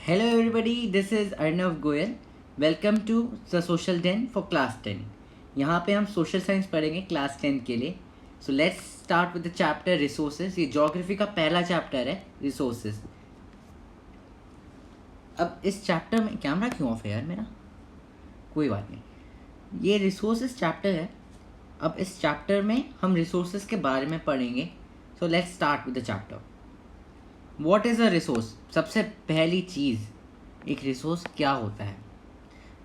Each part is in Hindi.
Hello everybody, this is Arnav Goyal. Welcome to the Social Den for Class 10. यहाँ पे हम सोशल साइंस पढ़ेंगे क्लास 10 के लिए. So let's start with the chapter resources. ये ज्योग्राफी का पहला चैप्टर है रिसोर्सेज. अब इस चैप्टर में कैमरा क्यों ऑफ है यार मेरा? कोई बात नहीं. ये रिसोर्सेज चैप्टर है. अब इस चैप्टर में हम रिसोर्सेज के बारे में पढ़ेंगे. So let's start with the chapter. What is a resource? सबसे पहली चीज़, एक रिसोर्स क्या होता है?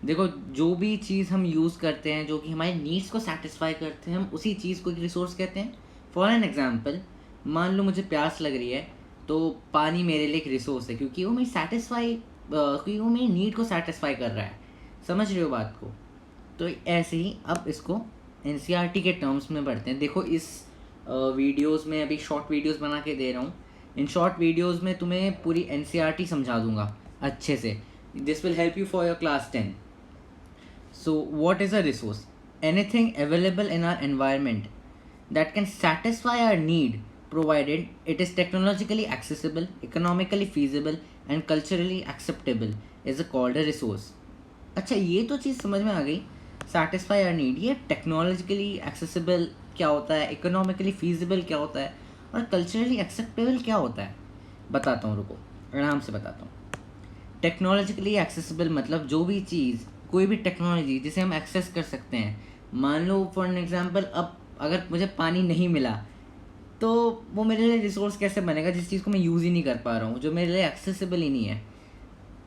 देखो, जो भी चीज़ हम यूज़ करते हैं जो कि हमारे नीड्स को सेटिस्फाई करते हैं, हम उसी चीज़ को एक रिसोर्स कहते हैं. फॉर एन एग्जांपल, मान लो मुझे प्यास लग रही है तो पानी मेरे लिए एक रिसोर्स है, क्योंकि वो मेरी नीड को सेटिस्फाई कर रहा है. समझ रहे हो बात को? तो ऐसे ही अब इसको एनसीईआरटी के टर्म्स में पढ़ते हैं. देखो, इस वीडियोज़ में अभी शॉर्ट वीडियोज़ बना के दे रहा हूँ. इन शॉर्ट वीडियोज़ में तुम्हें पूरी एनसीईआरटी समझा दूंगा अच्छे से. This will help you for your class 10. So what is a resource? Anything available in our environment that can satisfy our need provided it is technologically accessible, economically feasible and culturally acceptable is called a resource. अच्छा, ये तो चीज़ समझ में आ गई. satisfy our need, ये technologically accessible क्या होता है, economically feasible क्या होता है और कल्चरली एक्सेप्टेबल क्या होता है? बताता हूँ, रुको, आराम से बताता हूँ. टेक्नोलॉजिकली एक्सेसिबल मतलब जो भी चीज़, कोई भी टेक्नोलॉजी जिसे हम एक्सेस कर सकते हैं. मान लो फॉर एन एग्जांपल, अब अगर मुझे पानी नहीं मिला तो वो मेरे लिए रिसोर्स कैसे बनेगा जिस चीज़ को मैं यूज़ ही नहीं कर पा रहा हूँ, जो मेरे लिए एक्सेसिबल ही नहीं है.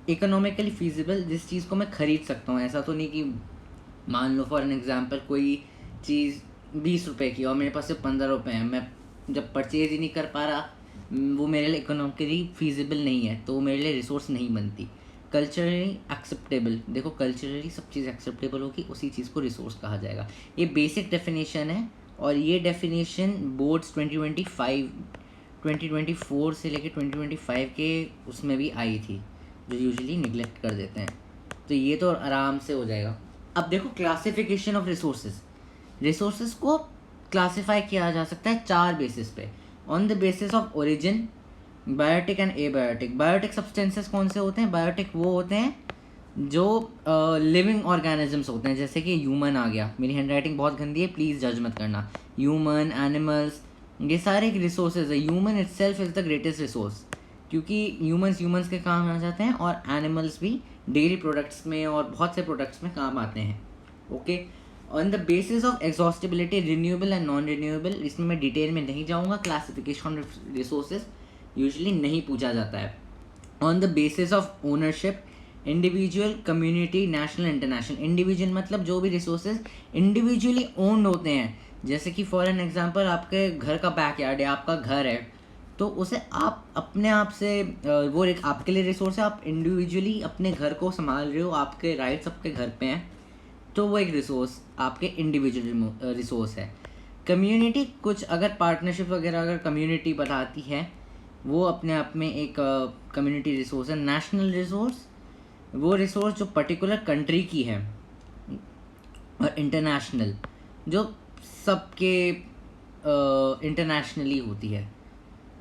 इकोनॉमिकली फीजिबल, जिस चीज़ को मैं ख़रीद सकता हूँ. ऐसा तो नहीं कि मान लो फॉर एन एग्जांपल कोई चीज़ 20 रुपये की और मेरे पास सिर्फ 15 रुपये हैं, मैं जब परचेज ही नहीं कर पा रहा, वो मेरे लिए इकोनॉमिकली फीजिबल नहीं है, तो वो मेरे लिए रिसोर्स नहीं बनती. कल्चरली एक्सेप्टेबल, देखो कल्चरली सब चीज़ एक्सेप्टेबल होगी, उसी चीज़ को रिसोर्स कहा जाएगा. ये बेसिक डेफिनेशन है और ये डेफिनेशन बोर्ड्स 2024 से लेकर 2025 के उसमें भी आई थी, जो यूजुअली निगलेक्ट कर देते हैं. तो ये तो आराम से हो जाएगा. अब देखो, क्लासिफिकेशन ऑफ रिसोर्सेज को क्लासिफाई किया जा सकता है 4 बेसिस पे. On the basis of origin, biotic and abiotic. Biotic substances कौन से होते हैं? बायोटिक वो होते हैं जो लिविंग ऑर्गेनिजम्स होते हैं. जैसे कि ह्यूमन आ गया. मेरी हैंडराइटिंग बहुत गंदी है, प्लीज़ जज मत करना. ह्यूमन, एनिमल्स, ये सारे एक रिसोर्सेज है. Human itself is the greatest resource, क्योंकि ह्यूमंस के काम आ जाते हैं और एनिमल्स भी डेयरी प्रोडक्ट्स में और बहुत से प्रोडक्ट्स में काम आते हैं. Okay. On the basis of exhaustibility, renewable and non renewable, इसमें मैं डिटेल में नहीं जाऊँगा. क्लासिफिकेशन ऑफ रिसोर्सेज यूजुअली नहीं पूछा जाता है. On the basis of ownership, individual, community, national, international. Individual मतलब जो भी रिसोर्सेज इंडिविजुअली ओन्ड होते हैं. जैसे कि फॉर एन एग्जांपल, आपके घर का बैकयार्ड है, आपका घर है, तो उसे आप अपने आप से वो एक आपके लिए रिसोर्स है. आप इंडिविजुअली अपने घर को संभाल रहे हो, आपके राइट्स आपके घर पे हैं, तो वो एक रिसोर्स आपके इंडिविजुअल रिसोर्स है. कम्युनिटी, कुछ अगर पार्टनरशिप वगैरह अगर कम्युनिटी बनाती है, वो अपने आप में एक कम्युनिटी रिसोर्स है. नेशनल रिसोर्स, वो रिसोर्स जो पर्टिकुलर कंट्री की है. और इंटरनेशनल, जो सबके इंटरनेशनली होती है.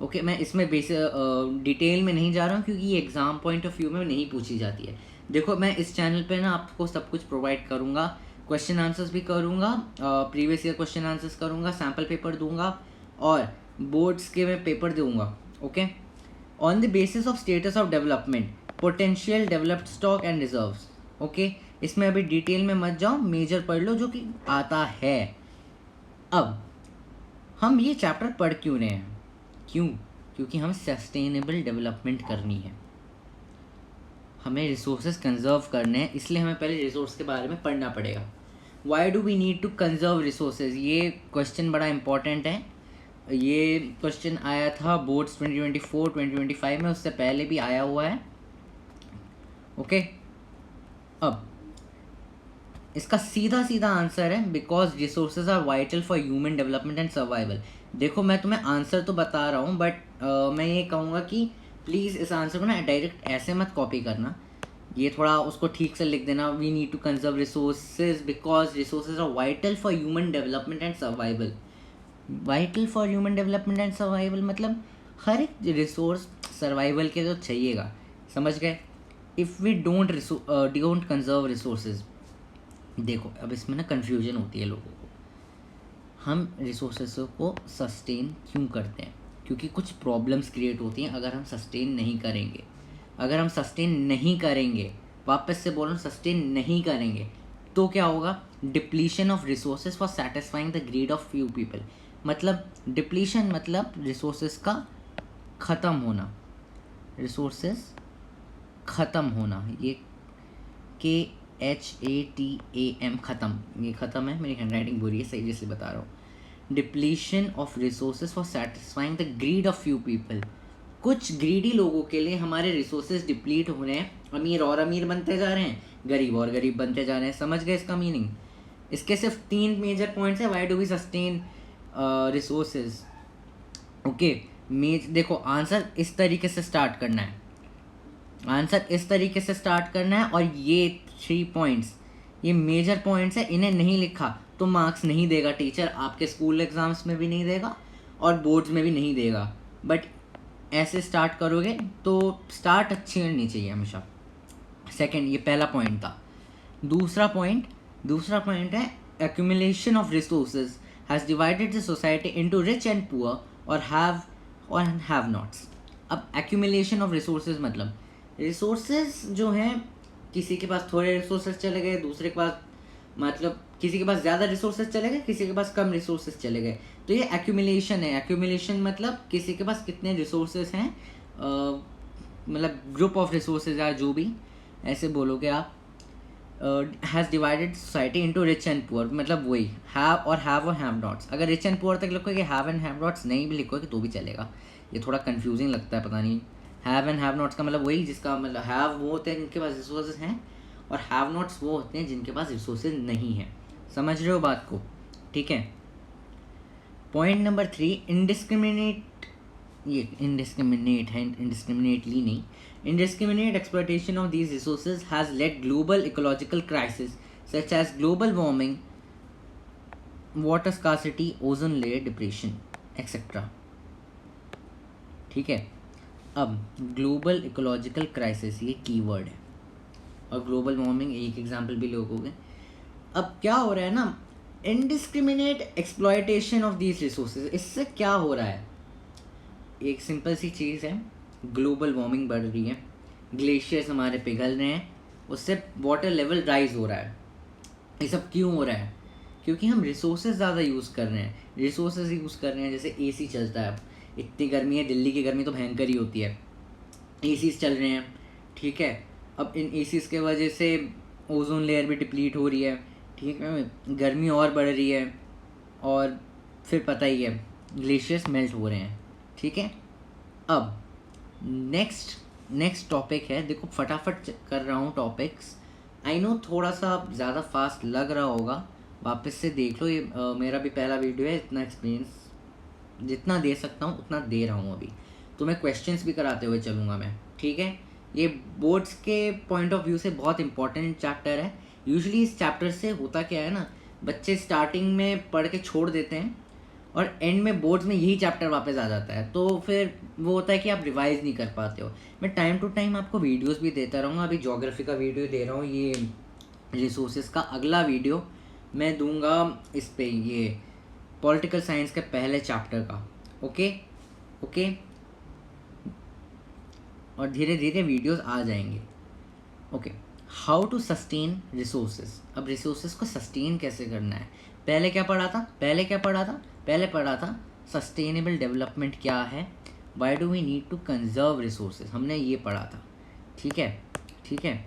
ओके, मैं इसमें डिटेल में नहीं जा रहा हूँ क्योंकि ये एग्ज़ाम पॉइंट ऑफ व्यू में नहीं पूछी जाती है. देखो, मैं इस चैनल पे ना आपको सब कुछ प्रोवाइड करूँगा. क्वेश्चन आंसर्स भी करूँगा, प्रीवियस ईयर क्वेश्चन आंसर्स करूँगा, सैम्पल पेपर दूंगा और बोर्ड्स के मैं पेपर दूंगा. Okay. On the basis of status of development, potential, developed stock and reserves. Okay, इसमें अभी डिटेल में मत जाओ, मेजर पढ़ लो जो कि आता है. अब हम ये चैप्टर पढ़ क्यों रहे हैं? क्योंकि हमें सस्टेनेबल डेवलपमेंट करनी है, हमें रिसोर्सेज कंजर्व करने हैं, इसलिए हमें पहले रिसोर्स के बारे में पढ़ना पड़ेगा. Why do we need to conserve resources? ये क्वेश्चन बड़ा इंपॉर्टेंट है. ये क्वेश्चन आया था बोर्ड्स 2024-2025 में, उससे पहले भी आया हुआ है. ओके. अब इसका सीधा आंसर है because resources are vital for human development and survival. देखो, मैं तुम्हें आंसर तो बता रहा हूँ, बट मैं ये कहूँगा कि प्लीज़ इस आंसर को ना डायरेक्ट ऐसे मत कॉपी करना. ये थोड़ा उसको ठीक से लिख देना. We need to conserve resources because resources are vital for human development and survival. Vital for human development and survival मतलब हर एक रिसोर्स सर्वाइवल के तो चाहिएगा. समझ गए? If we don't conserve resources, देखो अब इसमें ना कन्फ्यूजन होती है लोगों को। हम रिसोर्सेज को सस्टेन क्यों करते हैं? क्योंकि कुछ प्रॉब्लम्स क्रिएट होती हैं अगर हम सस्टेन नहीं करेंगे। अगर हम सस्टेन नहीं करेंगे, वापस से बोल रहा हूँ, सस्टेन नहीं करेंगे तो क्या होगा? Depletion of resources for satisfying the greed of few people. मतलब डिप्लीशन मतलब रिसोर्सेज का ख़त्म होना, रिसोर्सेज ख़त्म होना, ये KHATAM ख़त्म, ये ख़त्म है, मेरी हैंड राइटिंग बुरी है, सही जैसे बता रहा हूँ। Depletion of resources for satisfying the greed of few people. कुछ ग्रीडी लोगों के लिए हमारे रिसोर्सेज डिप्लीट हो रहे हैं, अमीर और अमीर बनते जा रहे हैं, गरीब और गरीब बनते जा रहे हैं। समझ गए इसका मीनिंग? इसके सिर्फ 3 मेजर पॉइंट्स है why do we sustain resources. Okay, देखो आंसर इस तरीके से स्टार्ट करना है, आंसर इस तरीके से स्टार्ट करना है, और ये 3 पॉइंट्स, ये मेजर पॉइंट्स है, इन्हें नहीं लिखा तो मार्क्स नहीं देगा टीचर, आपके स्कूल एग्ज़ाम्स में भी नहीं देगा और बोर्ड्स में भी नहीं देगा। बट ऐसे स्टार्ट करोगे तो स्टार्ट अच्छी करनी चाहिए हमेशा। सेकंड, ये पहला पॉइंट था। दूसरा पॉइंट है accumulation of resources has divided the society into rich and poor और हैव नॉट्स। अब एक्यूमुलेशन ऑफ रिसोर्सेज मतलब रिसोर्सेज जो हैं, किसी के पास थोड़े रिसोर्सेज चले गए, दूसरे के पास, मतलब किसी के पास ज़्यादा रिसोर्सेज चले गए, किसी के पास कम रिसोर्सेज चले गए, तो ये एक्यूमुलेशन है। एक्यूमुलेशन मतलब किसी के पास कितने रिसोर्सेज हैं, मतलब ग्रुप ऑफ रिसोर्सेज या जो भी ऐसे बोलोगे आप। Has divided society into rich and poor, मतलब वही हैव और हैव नॉट्स। अगर रिच एंड पुअर तक लिखोगे, हैव एंड हैव नॉट्स नहीं भी लिखोगे तो भी चलेगा। ये थोड़ा कंफ्यूजिंग लगता है, पता नहीं। हैव एंड हैव नॉट्स का मतलब वही, जिसका मतलब हैव वो होते हैं जिनके पास रिसोर्सेज हैं, और हैव नॉट्स वो होते हैं जिनके पास रिसोर्सेज नहीं हैं। समझ रहे हो बात को? ठीक है। पॉइंट नंबर 3, इनडिस्क्रिमिनेट, ये इनडिस्क्रिमिनेट है, इंडिस्क्रिमिनेटली नहीं, indiscriminate exploitation of these resources has led global ecological crises such as global warming, water scarcity, ozone layer depletion, etc. ठीक है। अब ग्लोबल इकोलॉजिकल क्राइसिस ये कीवर्ड है, और ग्लोबल वार्मिंग एक एग्जांपल भी लोगोगे। अब क्या हो रहा है ना, indiscriminate exploitation of these resources, इससे क्या हो रहा है? एक सिंपल सी चीज़ है, ग्लोबल वार्मिंग बढ़ रही है, ग्लेशियर्स हमारे पिघल रहे हैं, उससे वाटर लेवल राइज हो रहा है। ये सब क्यों हो रहा है? क्योंकि हम रिसोर्सेज ज़्यादा यूज़ कर रहे हैं, रिसोर्सेज यूज़ कर रहे हैं। जैसे एसी चलता है, अब इतनी गर्मी है, दिल्ली की गर्मी तो भयंकर ही होती है, एसीज चल रहे हैं, ठीक है। अब इन एसीज के वजह से ओजोन लेयर भी डिप्लीट हो रही है, ठीक है, गर्मी और बढ़ रही है, और फिर पता ही है ग्लेशियर्स मेल्ट हो रहे हैं, ठीक है। अब नेक्स्ट टॉपिक है, देखो फटाफट कर रहा हूँ टॉपिक्स, आई नो थोड़ा सा ज़्यादा फास्ट लग रहा होगा, वापस से देख लो। ये मेरा भी पहला वीडियो है, इतना एक्सपीरियंस जितना दे सकता हूँ उतना दे रहा हूँ अभी, तो मैं क्वेश्चंस भी कराते हुए चलूँगा मैं, ठीक है। ये बोर्ड्स के पॉइंट ऑफ व्यू से बहुत इंपॉर्टेंट चैप्टर है। यूजुअली इस चैप्टर से होता क्या है ना, बच्चे स्टार्टिंग में पढ़ के छोड़ देते हैं और एंड में बोर्ड्स में यही चैप्टर वापस आ जाता है, तो फिर वो होता है कि आप रिवाइज नहीं कर पाते हो। मैं टाइम टू टाइम आपको वीडियोस भी देता रहूँगा, अभी ज्योग्राफी का वीडियो दे रहा हूँ, ये रिसोर्सेज का अगला वीडियो मैं दूंगा इस पे, ये पॉलिटिकल साइंस के पहले चैप्टर का, ओके। और धीरे धीरे वीडियोस आ जाएंगे, okay. How to sustain resources. अब रिसोर्सेज को सस्टेन कैसे करना है, पहले पढ़ा था सस्टेनेबल डेवलपमेंट क्या है, why do we need to conserve resources, हमने ये पढ़ा था, ठीक है।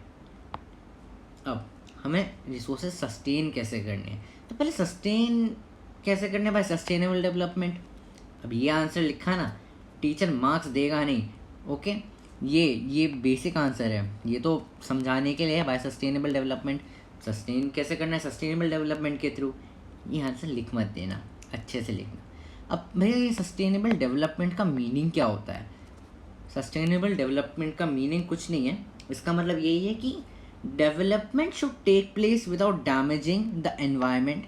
अब हमें रिसोर्सेज सस्टेन कैसे करने हैं, तो पहले सस्टेन कैसे करने बाय सस्टेनेबल डेवलपमेंट। अब ये आंसर लिखा ना, टीचर मार्क्स देगा नहीं, ओके। ये बेसिक आंसर है, ये तो समझाने के लिए है, बाय सस्टेनेबल डेवलपमेंट। सस्टेन कैसे करना है सस्टेनेबल डेवलपमेंट के थ्रू, ये आंसर लिख मत देना, अच्छे से लिखना। अब भैया ये सस्टेनेबल डेवलपमेंट का मीनिंग क्या होता है? सस्टेनेबल डेवलपमेंट का मीनिंग कुछ नहीं है, इसका मतलब यही है कि development should take place without damaging the environment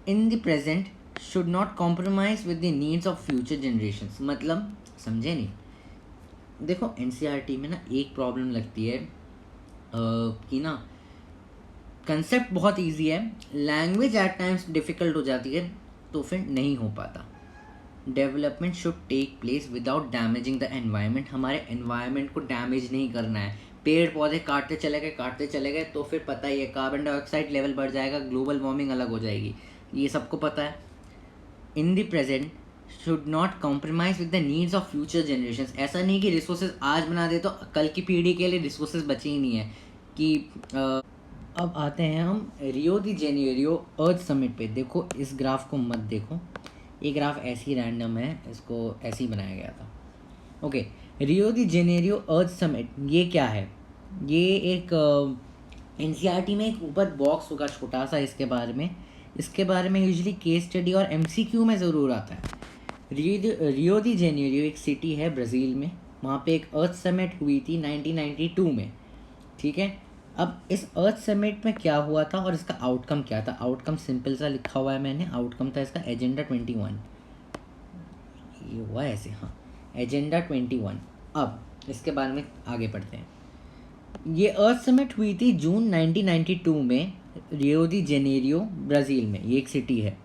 in the present, should not compromise with the needs of future generations. मतलब समझे नहीं? देखो एनसीईआरटी में ना एक प्रॉब्लम लगती है, कि ना कंसेप्ट बहुत इजी है, लैंग्वेज एट टाइम्स डिफ़िकल्ट हो जाती है, तो फिर नहीं हो पाता। Development should take place without damaging the environment. हमारे एनवायरनमेंट को डैमेज नहीं करना है। पेड़ पौधे काटते चले गए तो फिर पता ही है कार्बन डाइऑक्साइड लेवल बढ़ जाएगा, ग्लोबल वार्मिंग अलग हो जाएगी, ये सबको पता है। इन the present should not compromise with the needs of future generation. ऐसा नहीं कि रिसोर्सेज आज बना दे तो कल की पीढ़ी के लिए रिसोर्सेज बचे ही नहीं है कि अब आते हैं हम रियो दी जेनेरियो अर्थ समिट पे। देखो इस ग्राफ को मत देखो, ये ग्राफ ऐसी रैंडम है, इसको ऐसे ही बनाया गया था। ओके, रियो दी जेनेरियो अर्थ समिट ये क्या है? ये एक एनसीईआरटी में एक ऊपर बॉक्स होगा छोटा सा इसके बारे में यूजुअली केस स्टडी और एमसीक्यू में ज़रूर आता है। रियो दी जेनेरियो एक सिटी है ब्राज़ील में, वहाँ पे एक अर्थ समिट हुई थी 1992 में, ठीक है। अब इस अर्थ समिट में क्या हुआ था और इसका आउटकम क्या था? आउटकम सिंपल सा लिखा हुआ है मैंने, आउटकम था इसका एजेंडा 21, ये हुआ ऐसे, हाँ एजेंडा 21। अब इसके बारे में आगे पढ़ते हैं। ये अर्थ समिट हुई थी जून 1992 में रियो दी जेनेरियो ब्राज़ील में, ये एक सिटी है,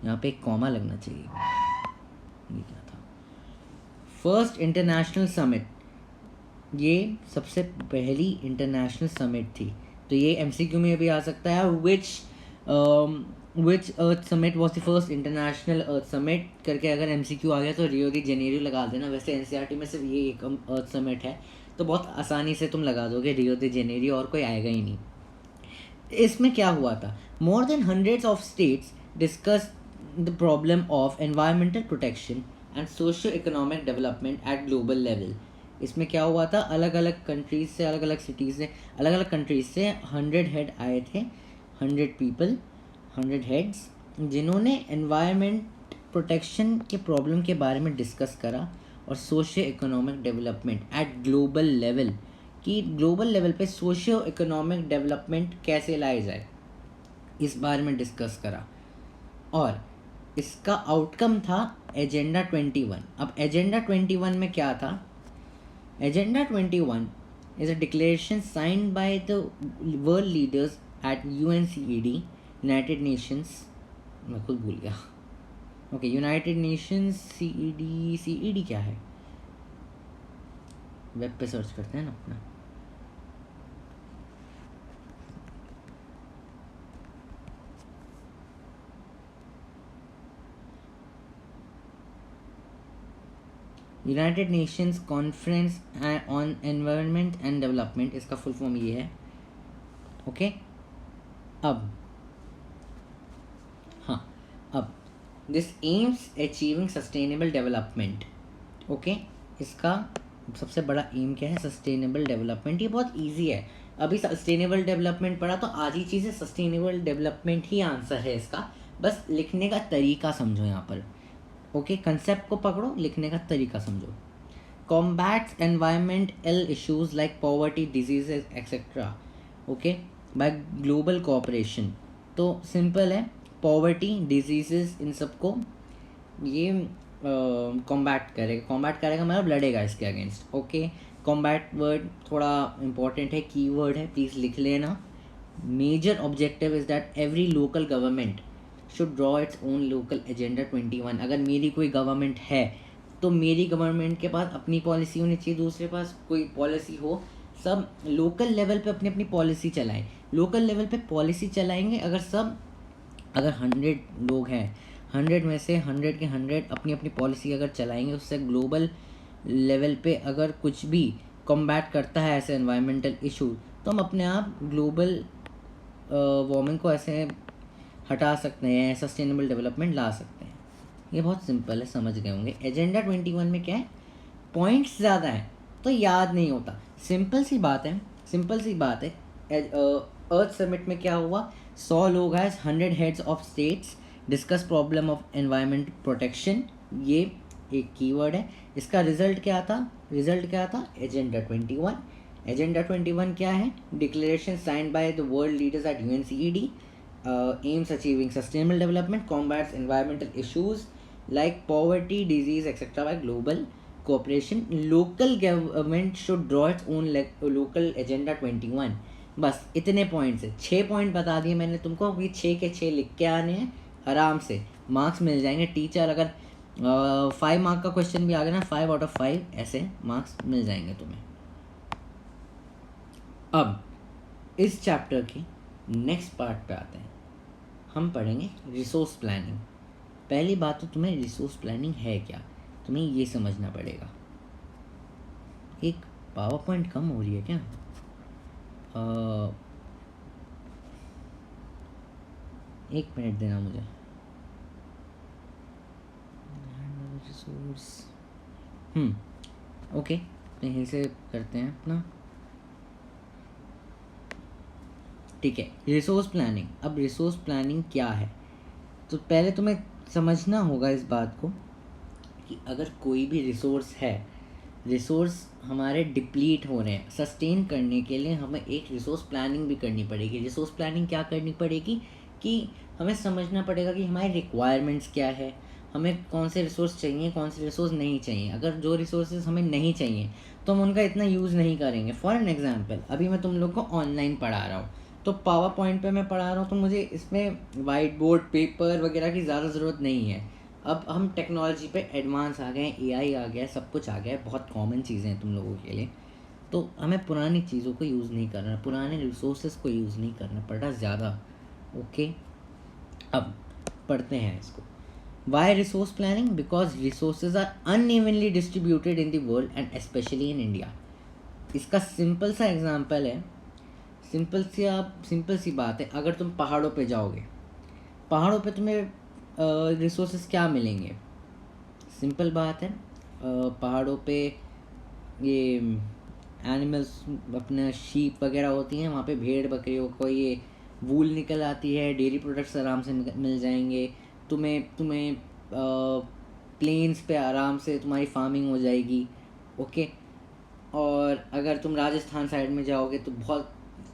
यहाँ पे एक कॉमा लगना चाहिए। ये क्या था? फर्स्ट इंटरनेशनल समिट, ये सबसे पहली इंटरनेशनल समिट थी, तो ये एमसीक्यू में भी आ सकता है। Which earth summit was the first international earth summit करके अगर एमसीक्यू आ गया तो रियो दी जेनेरियो लगा देना। वैसे एनसीईआरटी में सिर्फ ये एक अर्थ समिट है, तो बहुत आसानी से तुम लगा दोगे रियो दी जेनेरियो, और कोई आएगा ही नहीं। इसमें क्या हुआ था? More than hundreds of states discuss the problem of environmental protection and socio economic development at global level. इसमें क्या हुआ था? अलग अलग कंट्रीज से, अलग अलग सिटीज़ से, अलग अलग कंट्रीज से 100 हेड आए थे, 100 पीपल, 100 हेड्स, जिन्होंने एनवायरनमेंट प्रोटेक्शन के प्रॉब्लम के बारे में डिस्कस करा और socio economic development at global level, कि ग्लोबल लेवल पे सोशियो इकोनॉमिक डेवलपमेंट कैसे लाया जाए, इस बारे में डिस्कस करा। और इसका आउटकम था एजेंडा 21। अब एजेंडा 21 में क्या था? Agenda 21 is a declaration signed by the world leaders at UNCED, United Nations, मैं खुद भूल गया। ओके, यूनाइटेड नेशंस सीईडी क्या है? वेब पे सर्च करते हैं ना अपना। United Nations conference on environment and development, इसका फुल फॉर्म ये है। ओके, अब this AIIMS achieving sustainable development. Okay, इसका सबसे बड़ा एम क्या है? Sustainable development. ये बहुत इजी है, अभी सस्टेनेबल डेवलपमेंट पढ़ा तो आधी चीज़ें सस्टेनेबल डेवलपमेंट ही आंसर है इसका, बस लिखने का तरीका समझो यहाँ पर। ओके, कंसेप्ट को पकड़ो, लिखने का तरीका समझो। Combats environmental issues like poverty, diseases etcetera, okay, by global cooperation. तो सिंपल है, पॉवर्टी, डिजीजेस, इन सबको ये कॉम्बैट करेगा मतलब लड़ेगा इसके अगेंस्ट। ओके, कॉम्बैट वर्ड थोड़ा इंपॉर्टेंट है, की वर्ड है, प्लीज़ लिख लेना। Major objective is that every local government should draw its own local agenda 21। अगर मेरी कोई गवर्नमेंट है तो मेरी गवर्नमेंट के पास अपनी पॉलिसी होनी चाहिए, दूसरे पास कोई पॉलिसी हो, सब लोकल लेवल पे अपनी अपनी पॉलिसी चलाएं। लोकल लेवल पे पॉलिसी चलाएंगे अगर 100 लोग हैं, 100 में से 100 के 100 अपनी अपनी पॉलिसी अगर चलाएंगे, उससे ग्लोबल लेवल पे अगर कुछ भी कॉम्बैट करता है ऐसे एनवायरमेंटल इशू, तो हम अपने आप ग्लोबल वार्मिंग को ऐसे हटा सकते हैं, सस्टेनेबल डेवलपमेंट ला सकते हैं। ये बहुत सिंपल है, समझ गए होंगे। एजेंडा 21 में क्या है? पॉइंट्स ज़्यादा हैं तो याद नहीं होता, सिंपल सी बात है। अर्थ समिट में क्या हुआ? 100 लोग आए, 100 heads of states discuss problem of environment protection, ये एक कीवर्ड है। इसका रिजल्ट क्या था? एजेंडा 21। एजेंडा 21 क्या है? Declaration signed by the world leaders at UNCED, aims achieving sustainable development, combats environmental issues like poverty, disease, etc. by global cooperation. Local government should draw its own local agenda 21. बस इतने पॉइंट्स है, 6 पॉइंट बता दिए मैंने तुमको, अभी 6 के 6 लिख के आने हैं, आराम से मार्क्स मिल जाएंगे। टीचर अगर 5 मार्क का क्वेश्चन भी आ गया ना, 5 आउट ऑफ 5 ऐसे मार्क्स मिल जाएंगे तुम्हें। अब इस चैप्टर के नेक्स्ट पार्ट पे आते हैं, हम पढ़ेंगे रिसोर्स प्लानिंग। पहली बात तो तुम्हें रिसोर्स प्लानिंग है क्या, तुम्हें ये समझना पड़ेगा। एक पावर पॉइंट कम हो रही है क्या? एक मिनट देना मुझे। रिसोर्स ओके, यहीं से करते हैं अपना, ठीक है। रिसोर्स प्लानिंग, अब रिसोर्स प्लानिंग क्या है, तो पहले तुम्हें समझना होगा इस बात को कि अगर कोई भी रिसोर्स है, रिसोर्स हमारे डिप्लीट हो रहे हैं, सस्टेन करने के लिए हमें एक रिसोर्स प्लानिंग भी करनी पड़ेगी। रिसोर्स प्लानिंग क्या करनी पड़ेगी कि हमें समझना पड़ेगा कि हमारी रिक्वायरमेंट्स क्या है, हमें कौन से रिसोर्स चाहिए, कौन से रिसोर्स नहीं चाहिए। अगर जो रिसोर्सेज हमें नहीं चाहिए तो हम उनका इतना यूज़ नहीं करेंगे। फॉर एन एग्जांपल, अभी मैं तुम लोग को ऑनलाइन पढ़ा रहा हूँ, तो पावर पॉइंट पे मैं पढ़ा रहा हूँ, तो मुझे इसमें वाइट बोर्ड, पेपर वगैरह की ज़्यादा ज़रूरत नहीं है। अब हम टेक्नोलॉजी पे एडवांस आ गए, एआई आ गया, सब कुछ आ गया, बहुत कॉमन चीज़ें हैं तुम लोगों के लिए, तो हमें पुरानी चीज़ों को यूज़ नहीं करना, पुराने रिसोर्सेज को यूज़ नहीं करना पड़ रहा ज़्यादा। ओके, अब पढ़ते हैं इसको। Why resource planning? Because resources are unevenly distributed in the world and specially in India. इसका सिंपल सा एग्जाम्पल है, सिंपल सी बात है। अगर तुम पहाड़ों पे जाओगे, पहाड़ों पे तुम्हें रिसोर्सेज क्या मिलेंगे? सिंपल बात है, पहाड़ों पे ये एनिमल्स, अपने शीप वगैरह होती हैं, वहाँ पे भेड़ बकरियों को ये वूल निकल आती है, डेयरी प्रोडक्ट्स आराम से मिल जाएंगे तुम्हें प्लेन्स पे आराम से तुम्हारी फार्मिंग हो जाएगी। ओके, और अगर तुम राजस्थान साइड में जाओगे तो बहुत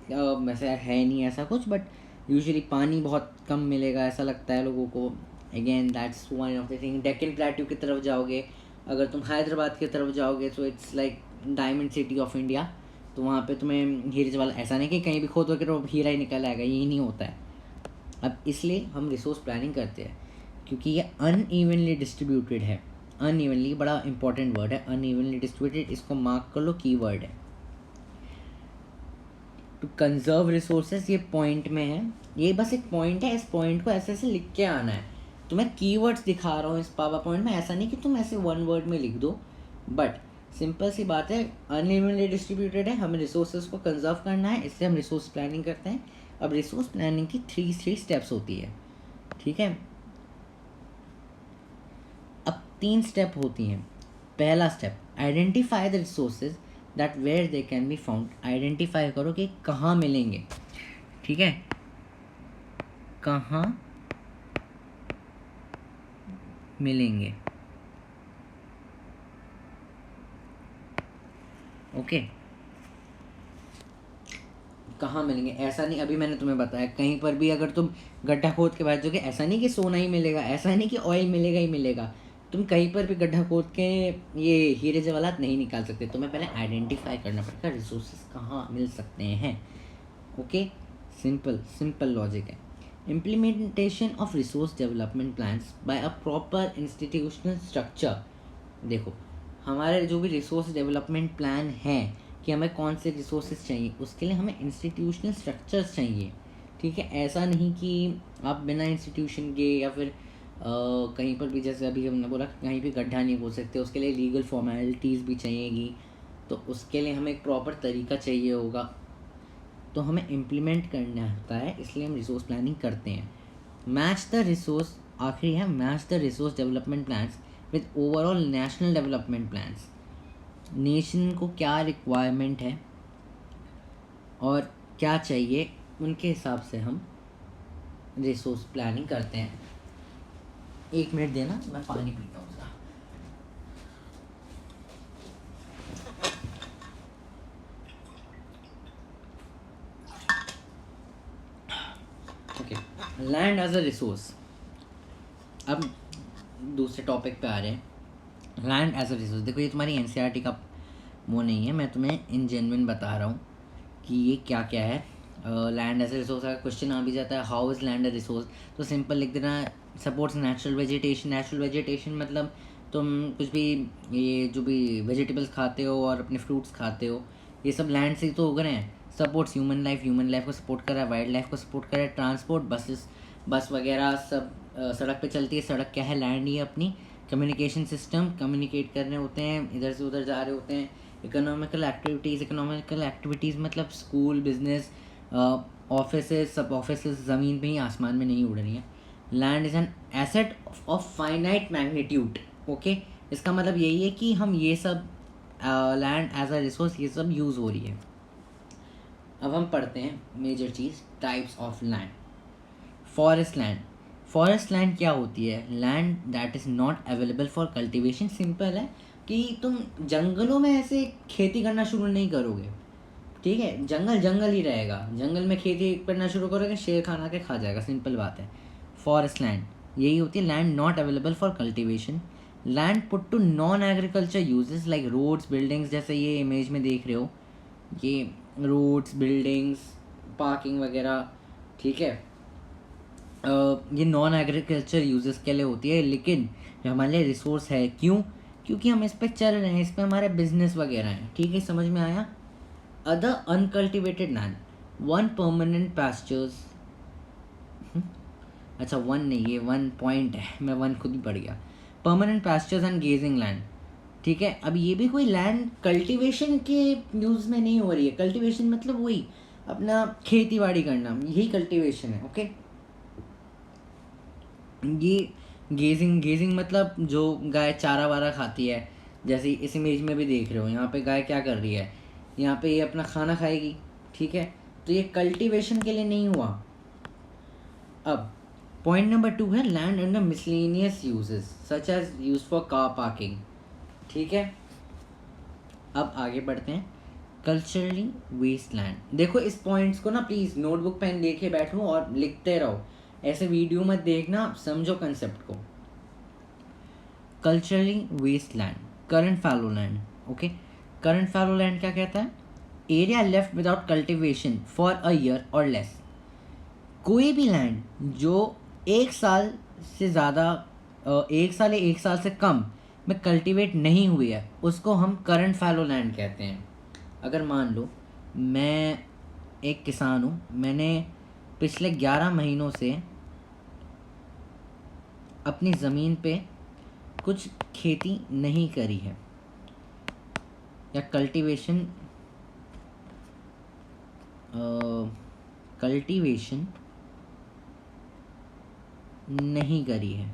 वैसे है नहीं ऐसा कुछ, बट यूजुअली पानी बहुत कम मिलेगा ऐसा लगता है लोगों को। Again that's one of the thing. Deccan plateau की तरफ जाओगे, अगर तुम हैदराबाद की तरफ जाओगे तो it's like diamond city of India, तो वहाँ पे तुम्हें हीरे जवाहर, ऐसा नहीं कि कहीं भी खोदो कि तो हीरा ही निकल आएगा, यही नहीं होता है। अब इसलिए हम रिसोर्स प्लानिंग करते हैं, क्योंकि ये अनइवनली डिस्ट्रीब्यूटेड है। अनइवनली बड़ा इंपॉर्टेंट वर्ड है, अनइवनली डिस्ट्रीब्यूटेड, इसको मार्क कर लो, की वर्ड है। टू कंजर्व रिसोर्सेज, ये पॉइंट में है, ये बस एक पॉइंट है, इस पॉइंट को ऐसे ऐसे लिख के आना है। तो मैं कीवर्ड्स दिखा रहा हूँ इस पावर पॉइंट में, ऐसा नहीं कि तुम ऐसे वन वर्ड में लिख दो, बट सिंपल सी बात है, अनइवनली डिस्ट्रीब्यूटेड है, हमें रिसोर्सेज को कंजर्व करना है, इसलिए हम रिसोर्स प्लानिंग करते हैं। अब रिसोर्स प्लानिंग की थ्री स्टेप्स होती है, ठीक है। अब 3 स्टेप होती हैं। पहला step, identify the resources that where they can be found. Identify करो कि कहाँ मिलेंगे, ठीक है, कहाँ मिलेंगे। ओके, कहाँ मिलेंगे, ऐसा नहीं, अभी मैंने तुम्हें बताया कहीं पर भी अगर तुम गड्ढा खोद के बैठ जाओगे, ऐसा नहीं कि सोना ही मिलेगा, ऐसा नहीं कि ऑयल मिलेगा ही मिलेगा, तुम कहीं पर भी गड्ढा खोद के ये हीरे जवाहरात नहीं निकाल सकते। तुम्हें पहले आइडेंटिफाई करना पड़ेगा रिसोर्सेज कहाँ मिल सकते हैं। ओके, सिंपल लॉजिक है। Implementation of resource development plans by a proper institutional structure. देखो, हमारे जो भी रिसोर्स डेवलपमेंट प्लान है कि हमें कौन से रिसोर्सेज चाहिए, उसके लिए हमें इंस्टीट्यूशनल स्ट्रक्चर्स चाहिए, ठीक है। ऐसा नहीं कि आप बिना इंस्टीट्यूशन के या फिर कहीं पर भी, जैसे अभी हमने बोला कहीं भी गड्ढा नहीं खोद सकते, उसके लिए लीगल फॉर्मेलिटीज़ भी चाहिएगी, तो उसके लिए हमें एक प्रॉपर तरीका चाहिए होगा, तो हमें इम्प्लीमेंट करना होता है, इसलिए हम रिसोर्स प्लानिंग करते हैं। मैच द रिसोर्स, आखिरी है, match the resource development plans with overall national development plans. Nation को क्या रिक्वायरमेंट है और क्या चाहिए, उनके हिसाब से हम रिसोर्स प्लानिंग करते हैं। 1 मिनट देना, मैं पानी पीता हूँ उसका। Okay, land as a resource. अब दूसरे टॉपिक पे आ रहे हैं, लैंड एज अ रिसोर्स। देखो, ये तुम्हारी एनसीईआरटी का वो नहीं है, मैं तुम्हें इन जेन्युइन बता रहा हूँ कि ये क्या क्या है। लैंड एज ए रिसोर्स का क्वेश्चन आ भी जाता है, how is land A resource, तो सिंपल लिख देना supports natural vegetation. Natural vegetation मतलब तुम कुछ भी, ये जो भी वेजिटेबल्स खाते हो और अपने फ्रूट्स खाते हो, ये सब लैंड से ही तो उग रहे हैं। सपोर्ट्स ह्यूमन लाइफ को सपोर्ट कर रहा है, वाइल्ड लाइफ को सपोर्ट कर रहा है। ट्रांसपोर्ट, बस वगैरह सब सड़क पे चलती है। सड़क क्या है? लैंड ही है अपनी। कम्युनिकेशन सिस्टम, कम्युनिकेट करने होते हैं, इधर से उधर जा रहे होते हैं। इकोनॉमिकल एक्टिविटीज़ मतलब स्कूल, बिजनेस, ऑफिसेज, सब ऑफिसेज ज़मीन पे ही, आसमान में नहीं उड़ रही हैं। Land is an asset of finite magnitude. Okay, इसका मतलब यही है कि हम ये सब लैंड एज अ रिसोर्स ये सब यूज़ हो रही है। अब हम पढ़ते हैं मेजर चीज़, types of land. Forest land. Forest land क्या होती है? Land that is not available for cultivation. Simple है कि तुम जंगलों में ऐसे खेती करना शुरू नहीं करोगे, ठीक है? जंगल जंगल ही रहेगा, जंगल में खेती करना शुरू करोगे शेर खाना के खा जाएगा, सिंपल बात है। फॉरेस्ट लैंड यही होती है, land not available for cultivation. Land put to non agriculture uses like roads, buildings, जैसे ये इमेज में देख रहे हो, ये रोड्स, बिल्डिंग्स, पार्किंग वगैरह, ठीक है। ये नॉन एग्रीकल्चर यूजेस के लिए होती है, लेकिन जो हमारे लिए रिसोर्स है, क्यों? क्योंकि हम इस पर चल रहे हैं, इस पर हमारे बिजनेस वगैरह हैं, ठीक है, समझ में आया। Other uncultivated land, one permanent pastures, अच्छा वन नहीं, ये वन पॉइंट है, मैं वन खुद ही पढ़ गया। Permanent pastures and grazing land, ठीक है। अब ये भी कोई लैंड कल्टीवेशन के यूज़ में नहीं हो रही है। कल्टीवेशन मतलब वही अपना खेती बाड़ी करना, यही कल्टीवेशन है, ओके। ये गेजिंग मतलब जो गाय चारा वारा खाती है, जैसे इस इमेज में भी देख रहे हो, यहाँ पे गाय क्या कर रही है, यहाँ पे ये अपना खाना खाएगी, ठीक है। तो ये कल्टीवेशन के लिए नहीं हुआ। अब पॉइंट नंबर 2 है land under miscellaneous uses such as use for car parking, ठीक है। अब आगे बढ़ते हैं, कल्चरली वेस्ट लैंड। देखो इस पॉइंट्स को ना प्लीज़ नोटबुक पेन लेके बैठो और लिखते रहो, ऐसे वीडियो मत देखना, समझो कंसेप्ट को। Culturally waste land, current fallow land, okay. Current fallow land क्या कहता है? Area left without cultivation for a year और लेस। कोई भी लैंड जो एक साल से ज़्यादा, एक साल या एक साल से कम में कल्टीवेट नहीं हुई है, उसको हम करंट फैलो लैंड कहते हैं। अगर मान लो मैं एक किसान हूँ, मैंने पिछले 11 महीनों से अपनी ज़मीन पे कुछ खेती नहीं करी है या कल्टीवेशन नहीं करी है,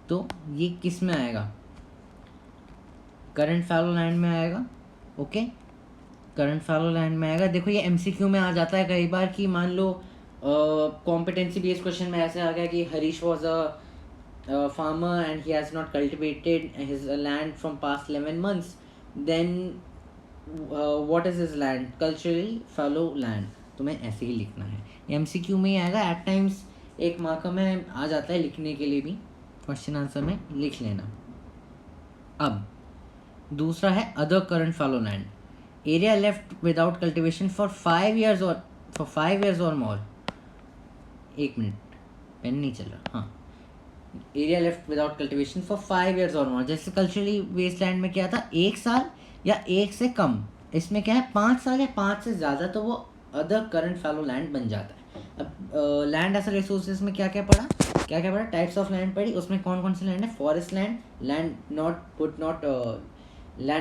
तो ये किस में आएगा? करंट फैलो लैंड में आएगा, ओके। करंट फैलो लैंड में आएगा। देखो ये एमसीक्यू में आ जाता है कई बार कि मान लो कॉम्पिटेंसी बेस्ड क्वेश्चन में ऐसे आ गया कि Harish was a farmer and he has not cultivated his land from past 11 months, then what is his land? Culturally fallow land. तुम्हें ऐसे ही लिखना है, एमसीक्यू में ही आएगा। एट टाइम्स एक मार्क में आ जाता है लिखने के लिए भी, क्वेश्चन आंसर में लिख लेना। अब दूसरा है other current fallow land, area left without cultivation for 5 years और मोर। एक मिनट, पेन नहीं चल रहा, हाँ। Area left without cultivation for 5 years और मोर। जैसे कल्चरली वेस्ट लैंड में क्या था? 1 साल या 1 से कम। इसमें क्या है? 5 साल या 5 से ज़्यादा, तो वो अदर करंट फैलो लैंड बन जाता है। अब लैंड एज रिसोर्सेज में क्या क्या पढ़ा? टाइप्स ऑफ लैंड पढ़ी, उसमें कौन कौन से लैंड है? Forest land, land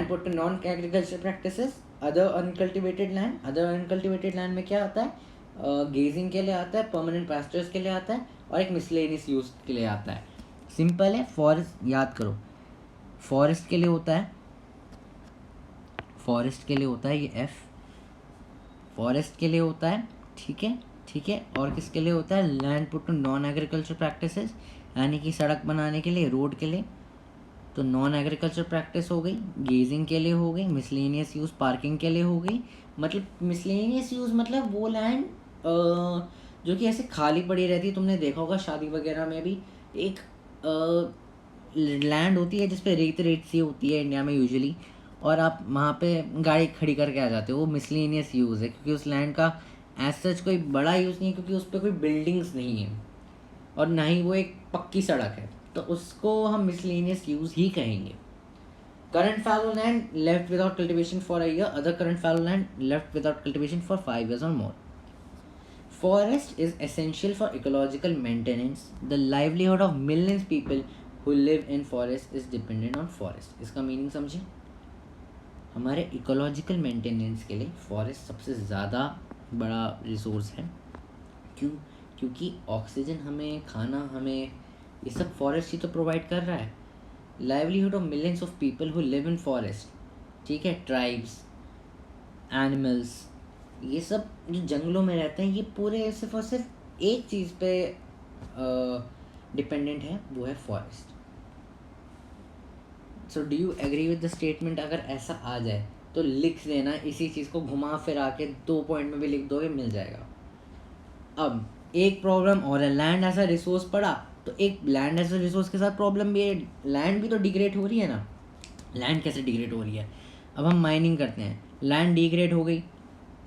put to non agriculture practices, other uncultivated land में क्या आता है? गेजिंग के लिए आता है, परमानेंट पास्चर्स के लिए आता है, और एक मिसलेनियस यूज के लिए आता है। सिंपल है, फॉरेस्ट याद करो, फॉरेस्ट के लिए होता है ये एफ, फॉरेस्ट के लिए होता है, ठीक है। और किसके लिए होता है? Land put to non agriculture practices, यानी कि सड़क बनाने के लिए, रोड के लिए, तो नॉन एग्रीकल्चर प्रैक्टिस हो गई। गेजिंग के लिए हो गई, मिसलेनियस यूज़ पार्किंग के लिए हो गई। मतलब मिसलेनियस यूज़ मतलब वो लैंड जो कि ऐसे खाली पड़ी रहती है, तुमने देखा होगा शादी वगैरह में भी एक लैंड होती है जिसपे रेत सी होती है इंडिया में यूजुअली, और आप वहाँ पे गाड़ी खड़ी करके आ जाते हो, वो मिसलेनियस यूज़ है, क्योंकि उस लैंड का एज सच कोई बड़ा यूज़ नहीं है, क्योंकि उस पर कोई बिल्डिंग्स नहीं है और ना ही वो एक पक्की सड़क है, तो उसको हम मिसलेनियस यूज़ ही कहेंगे. Current fallow land left without cultivation for a year, other current fallow land left without cultivation for 5 years or more. Forest is essential for ecological maintenance. The livelihood of millions of people who live in forest is dependent on forest. इसका मीनिंग समझे. हमारे इकोलॉजिकल मेंटेनेंस के लिए फॉरेस्ट सबसे ज़्यादा बड़ा रिसोर्स है. क्यों? क्योंकि ऑक्सीजन हमें, खाना हमें, ये सब फॉरेस्ट ही तो प्रोवाइड कर रहा है. Livelihood of millions of people who live in forest, ठीक है, ट्राइब्स, एनिमल्स, ये सब जो जंगलों में रहते हैं, ये पूरे सिर्फ और सिर्फ एक चीज़ पे डिपेंडेंट है, वो है forest. So do you agree with the statement? अगर ऐसा आ जाए तो लिख देना, इसी चीज़ को घुमा फिरा के 2 पॉइंट में भी लिख दोगे, मिल जाएगा. अब एक प्रॉब्लम और है, लैंड ऐसा रिसोर्स पड़ा, तो एक लैंड एज रिसोर्स के साथ प्रॉब्लम भी है, लैंड भी तो डिग्रेड हो रही है ना. लैंड कैसे डिग्रेड हो रही है? अब हम माइनिंग करते हैं, लैंड डिग्रेड हो गई.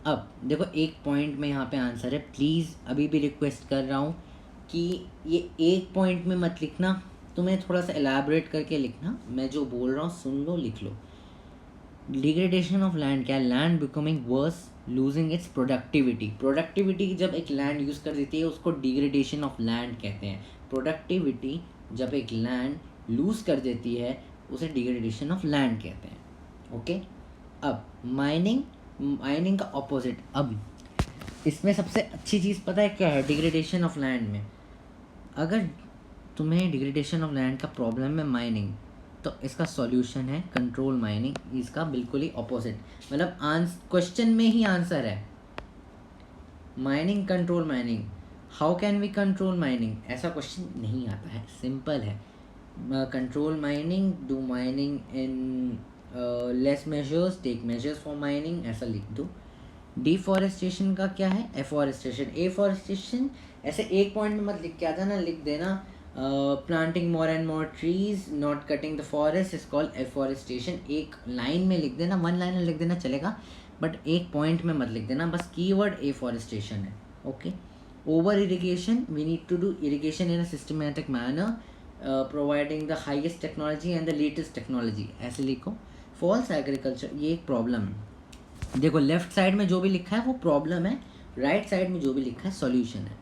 अब देखो एक पॉइंट में यहाँ पे आंसर है, प्लीज़ अभी भी रिक्वेस्ट कर रहा हूँ कि ये एक पॉइंट में मत लिखना, तुम्हें थोड़ा सा एलैबोरेट करके लिखना. मैं जो बोल रहा हूँ सुन लो, लिख लो. डिग्रेडेशन ऑफ लैंड क्या है? Land becoming worse, losing its productivity. Productivity जब एक लैंड यूज़ कर देती है उसको डिग्रेडेशन ऑफ लैंड कहते हैं. प्रोडक्टिविटी जब एक लैंड लूज़ कर देती है उसे डिग्रेडेशन ऑफ लैंड कहते हैं. ओके. अब माइनिंग का ऑपोजिट. अब इसमें सबसे अच्छी चीज़ पता है क्या है? डिग्रेडेशन ऑफ लैंड में अगर तुम्हें डिग्रेडेशन ऑफ लैंड का प्रॉब्लम है माइनिंग, तो इसका सॉल्यूशन है कंट्रोल माइनिंग. इसका बिल्कुल ही ऑपोजिट, मतलब क्वेश्चन में ही आंसर है. Mining, control mining. How can we control mining? ऐसा क्वेश्चन नहीं आता है, सिंपल है. Control mining, do mining in less measures, take measures for mining, ऐसा लिख दो. डिफॉरेस्टेशन का क्या है? एफॉरेस्टेशन. एफॉरेस्टेशन ऐसे एक पॉइंट में मत लिख के आ जाना, लिख देना planting more and more trees, not cutting the forest is called afforestation. एक लाइन में लिख देना, 1 लाइन में लिख देना चलेगा, बट एक पॉइंट में मत लिख देना. बस कीवर्ड एफॉरेस्टेशन है. Okay. Over irrigation, we need to do irrigation in a systematic manner, providing the highest technology and the latest technology, ऐसे लिखो. फॉल्स एग्रीकल्चर, ये एक प्रॉब्लम है. देखो लेफ्ट साइड में जो भी लिखा है वो प्रॉब्लम है, राइट साइड में जो भी लिखा है सॉल्यूशन है.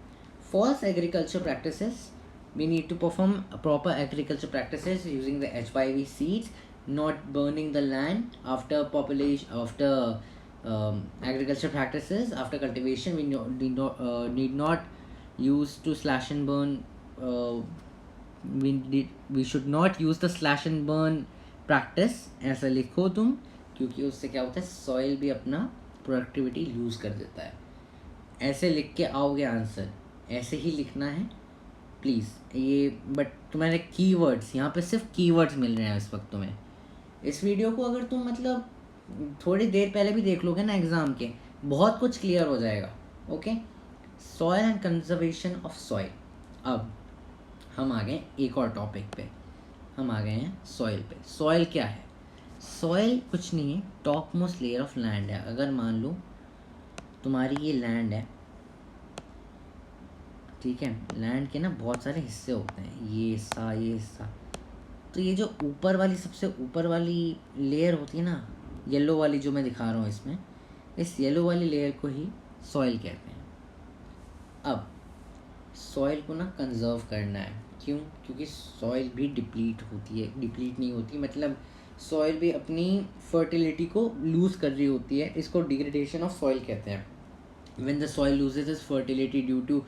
False agriculture practices, we need to perform proper agriculture practices using the HYV seeds, not burning the land after agriculture practices. After cultivation, need not use to slash and burn. We should not use the slash and burn practice. ऐसा लिखो तुम, क्योंकि उससे क्या होता है, सॉइल भी अपना प्रोडक्टिविटी लूज़ कर देता है. ऐसे लिख के आओगे आंसर, ऐसे ही लिखना है प्लीज़. ये बट तुम्हारे कीवर्ड्स यहाँ पे सिर्फ कीवर्ड्स मिल रहे हैं इस वक्त तुम्हें. इस वीडियो को अगर तुम मतलब थोड़ी देर पहले भी देख लोगे ना एग्ज़ाम के, बहुत कुछ क्लियर हो जाएगा. Okay. Soil and conservation of soil. अब हम आ गए एक और टॉपिक पे, हम आ गए हैं सॉइल पे. सॉइल क्या है? सॉइल कुछ नहीं है, top most layer of land है. अगर मान लो तुम्हारी ये लैंड है, ठीक है, लैंड के ना बहुत सारे हिस्से होते हैं, ये हिस्सा, ये हिस्सा. तो ये जो ऊपर वाली, सबसे ऊपर वाली लेयर होती है ना, येलो वाली जो मैं दिखा रहा हूँ इसमें, इस येलो वाली लेयर को ही सॉइल कहते हैं. अब सॉइल को ना कंजर्व करना है. क्यों? क्योंकि सॉइल भी डिप्लीट होती है, डिप्लीट नहीं होती, मतलब सॉइल भी अपनी फर्टिलिटी को लूज़ कर रही होती है. इसको डिग्रेडेशन ऑफ सॉइल कहते हैं. When the soil loses is fertility due to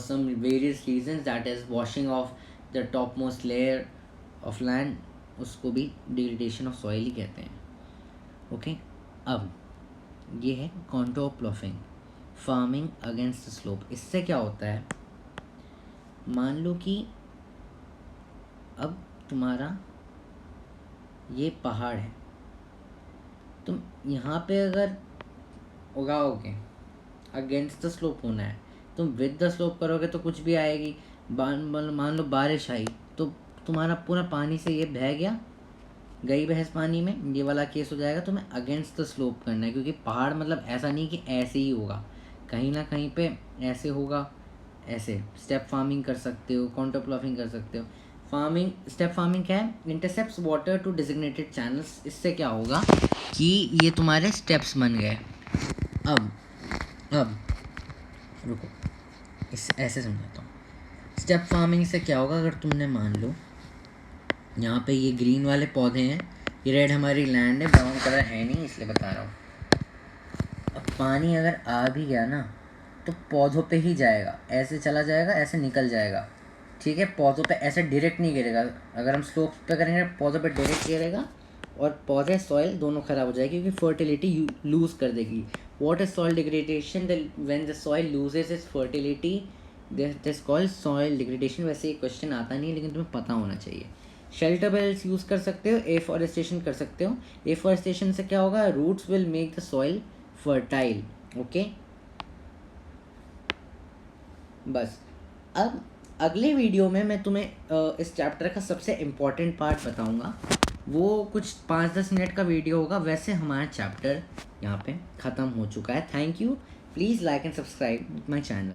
some various reasons, that is washing off the topmost layer of land, उसको भी degradation of soil ही कहते हैं. ओके. अब ये है contour ploughing, farming against the slope. इससे क्या होता है, मान लो कि अब तुम्हारा ये पहाड़ है, तुम यहाँ पे अगर उगाओगे, अगेंस्ट द स्लोप होना है. तुम विद द स्लोप करोगे तो कुछ भी आएगी. मान लो बारिश आई तो तुम्हारा पूरा पानी से ये बह गया गई भैंस पानी में, ये वाला केस हो जाएगा। तो मैं अगेंस्ट द स्लोप करना है, क्योंकि पहाड़ मतलब ऐसा नहीं कि ऐसे ही होगा, कहीं ना कहीं पे ऐसे होगा। ऐसे स्टेप फार्मिंग कर सकते हो, कॉन्टर प्लॉफिंग कर सकते हो। फार्मिंग, स्टेप फार्मिंग क्या है? Intercepts water to designated channels. इससे क्या होगा कि ये तुम्हारे स्टेप्स बन गए। अब रुको, इस ऐसे समझाता हूँ। स्टेप फार्मिंग से क्या होगा, अगर तुमने मान लो यहाँ पे ये ग्रीन वाले पौधे हैं, ये रेड हमारी लैंड है, ब्राउन कलर है नहीं इसलिए बता रहा हूँ। अब पानी अगर आ भी गया ना तो पौधों पे ही जाएगा, ऐसे चला जाएगा, ऐसे निकल जाएगा, ठीक है। पौधों पे ऐसे डायरेक्ट नहीं गिरेगा। अगर हम स्लोप पे करेंगे पौधों पे डायरेक्ट गिरेगा और पौधे सॉइल दोनों ख़राब हो जाएगी, क्योंकि फर्टिलिटी लूज़ कर देगी। What is soil degradation? When the soil loses it's fertility, this called soil degradation. वैसे ये क्वेश्चन आता नहीं है, लेकिन तुम्हें पता होना चाहिए। शेल्टर बेल्स यूज़ कर सकते हो, एफॉरेस्टेशन कर सकते हो। एफॉरेस्टेशन से क्या होगा? Roots will make the soil fertile. Okay, बस। अब अगले वीडियो में मैं तुम्हें इस चैप्टर का सबसे इम्पॉर्टेंट पार्ट बताऊंगा। वो कुछ 5-10 मिनट का वीडियो होगा। वैसे हमारा चैप्टर यहाँ पे ख़त्म हो चुका है। Thank you. Please like and subscribe my channel.